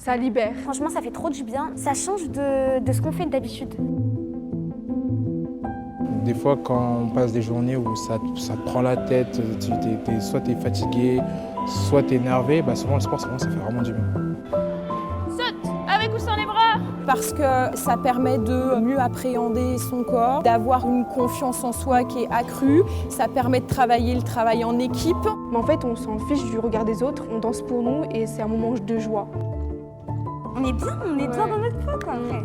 Ça libère. Franchement, ça fait trop du bien. Ça change de ce qu'on fait d'habitude. Des fois, quand on passe des journées où ça te prend la tête, soit tu es fatigué, soit tu es énervé, souvent le sport, ça fait vraiment du bien. Saute, avec ou sans les bras. Parce que ça permet de mieux appréhender son corps, d'avoir une confiance en soi qui est accrue. Ça permet de travailler le travail en équipe. Mais en fait, on s'en fiche du regard des autres, on danse pour nous et c'est un moment de joie. On est bien dans notre peau, quoi, après.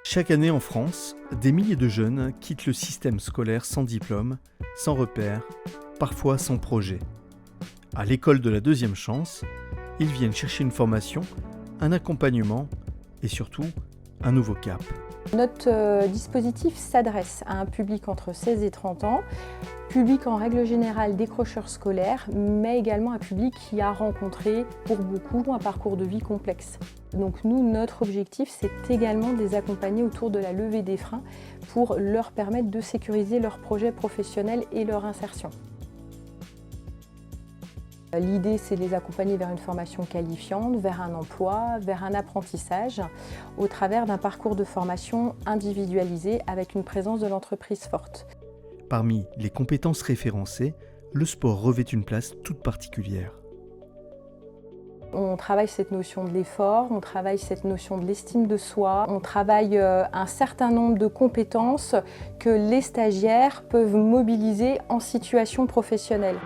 Chaque année en France, des milliers de jeunes quittent le système scolaire sans diplôme, sans repère, parfois sans projet. À l'école de la deuxième chance, ils viennent chercher une formation, un accompagnement et surtout un nouveau cap. Notre dispositif s'adresse à un public entre 16 et 30 ans, public en règle générale décrocheur scolaire, mais également un public qui a rencontré pour beaucoup un parcours de vie complexe. Donc nous, notre objectif, c'est également de les accompagner autour de la levée des freins pour leur permettre de sécuriser leur projet professionnel et leur insertion. L'idée, c'est de les accompagner vers une formation qualifiante, vers un emploi, vers un apprentissage, au travers d'un parcours de formation individualisé avec une présence de l'entreprise forte. Parmi les compétences référencées, le sport revêt une place toute particulière. On travaille cette notion de l'effort, on travaille cette notion de l'estime de soi, on travaille un certain nombre de compétences que les stagiaires peuvent mobiliser en situation professionnelle.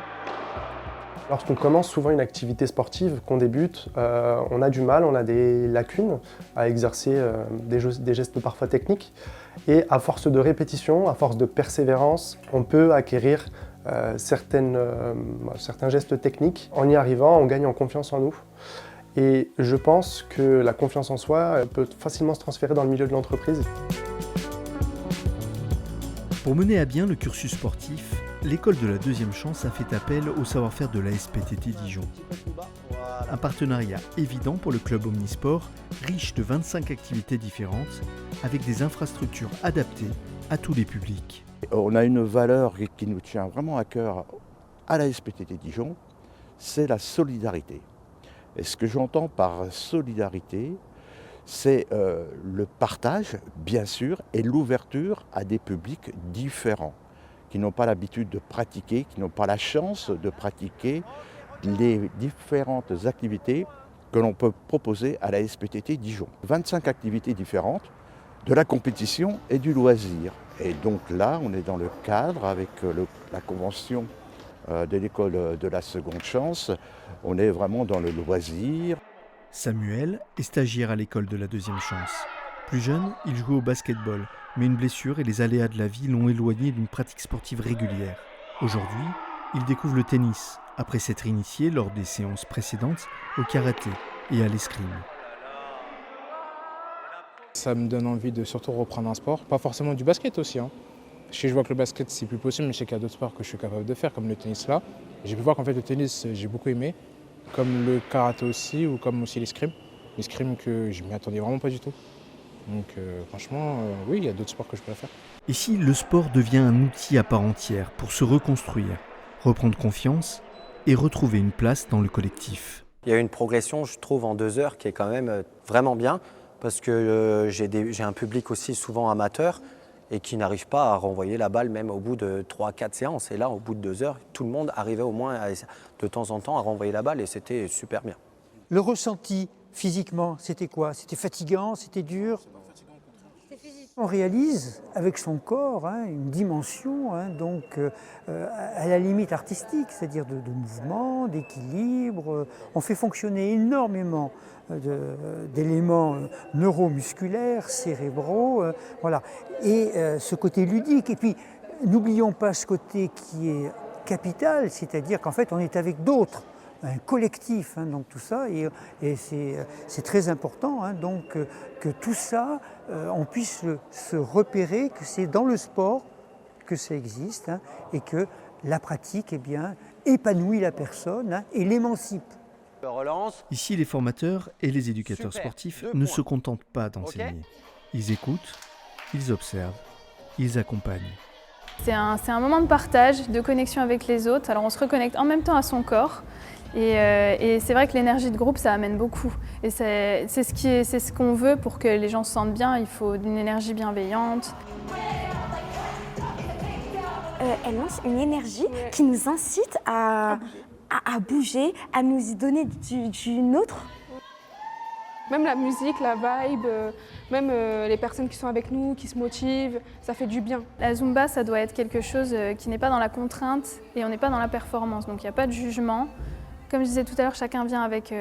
Lorsqu'on commence souvent une activité sportive, qu'on débute, on a du mal, on a des lacunes à exercer des gestes parfois techniques. Et à force de répétition, à force de persévérance, on peut acquérir certains gestes techniques. En y arrivant, on gagne en confiance en nous. Et je pense que la confiance en soi peut facilement se transférer dans le milieu de l'entreprise. Pour mener à bien le cursus sportif, l'école de la deuxième chance a fait appel au savoir-faire de la SPTT Dijon. Un partenariat évident pour le club omnisport, riche de 25 activités différentes, avec des infrastructures adaptées à tous les publics. On a une valeur qui nous tient vraiment à cœur à la SPTT Dijon, c'est la solidarité. Et ce que j'entends par solidarité, c'est le partage, bien sûr, et l'ouverture à des publics différents, qui n'ont pas l'habitude de pratiquer, qui n'ont pas la chance de pratiquer les différentes activités que l'on peut proposer à la SPTT Dijon. 25 activités différentes, de la compétition et du loisir. Et donc là, on est dans le cadre avec la convention de l'école de la seconde chance. On est vraiment dans le loisir. Samuel est stagiaire à l'école de la deuxième chance. Plus jeune, il jouait au basketball, mais une blessure et les aléas de la vie l'ont éloigné d'une pratique sportive régulière. Aujourd'hui, il découvre le tennis, après s'être initié lors des séances précédentes au karaté et à l'escrime. Ça me donne envie de surtout reprendre un sport, pas forcément du basket aussi. Je vois que le basket c'est plus possible, mais je sais qu'il y a d'autres sports que je suis capable de faire, comme le tennis là. J'ai pu voir qu'en fait le tennis j'ai beaucoup aimé, comme le karaté aussi, ou comme aussi l'escrime. L'escrime que je m'y attendais vraiment pas du tout. Donc franchement, oui, il y a d'autres sports que je peux faire. Et si le sport devient un outil à part entière pour se reconstruire, reprendre confiance et retrouver une place dans le collectif? Il y a une progression, je trouve, en 2 heures qui est quand même vraiment bien, parce que j'ai un public aussi souvent amateur et qui n'arrive pas à renvoyer la balle même au bout de 3-4 séances. Et là, au bout de 2 heures, tout le monde arrivait au moins de temps en temps à renvoyer la balle et c'était super bien. Le ressenti physiquement, c'était quoi? C'était fatigant, c'était dur? On réalise avec son corps une dimension à la limite artistique, c'est-à-dire de mouvement, d'équilibre. On fait fonctionner énormément d'éléments neuromusculaires, cérébraux, voilà. Et ce côté ludique. Et puis, n'oublions pas ce côté qui est capital, c'est-à-dire qu'en fait, on est avec d'autres. Un collectif, donc tout ça, et c'est très important que tout ça, on puisse se repérer, que c'est dans le sport que ça existe et que la pratique épanouit la personne et l'émancipe. Ici, les formateurs et les éducateurs sportifs ne se contentent pas d'enseigner. Ils écoutent, ils observent, ils accompagnent. C'est un moment de partage, de connexion avec les autres. Alors on se reconnecte en même temps à son corps. Et c'est vrai que l'énergie de groupe, ça amène beaucoup. Et c'est ce qu'on veut pour que les gens se sentent bien. Il faut une énergie bienveillante. Elle lance une énergie qui nous incite à bouger, à nous y donner d'une autre. Même la musique, la vibe, même les personnes qui sont avec nous, qui se motivent, ça fait du bien. La Zumba, ça doit être quelque chose qui n'est pas dans la contrainte et on n'est pas dans la performance. Donc il n'y a pas de jugement. Comme je disais tout à l'heure, chacun vient avec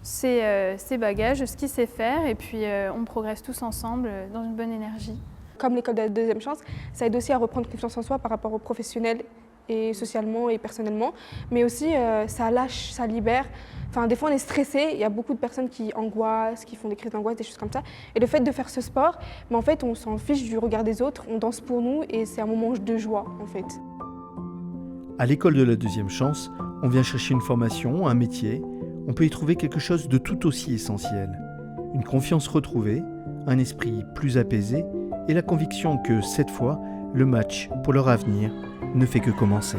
ses bagages, ce qu'il sait faire, et puis on progresse tous ensemble dans une bonne énergie. Comme l'école de la deuxième chance, ça aide aussi à reprendre confiance en soi par rapport aux professionnels et socialement et personnellement. Mais aussi, ça lâche, ça libère. Enfin, des fois, on est stressé. Il y a beaucoup de personnes qui angoissent, qui font des crises d'angoisse, des choses comme ça. Et le fait de faire ce sport, mais en fait, on s'en fiche du regard des autres. On danse pour nous et c'est un moment de joie, en fait. À l'école de la deuxième chance, on vient chercher une formation, un métier. On peut y trouver quelque chose de tout aussi essentiel. Une confiance retrouvée, un esprit plus apaisé et la conviction que, cette fois, le match pour leur avenir ne fait que commencer.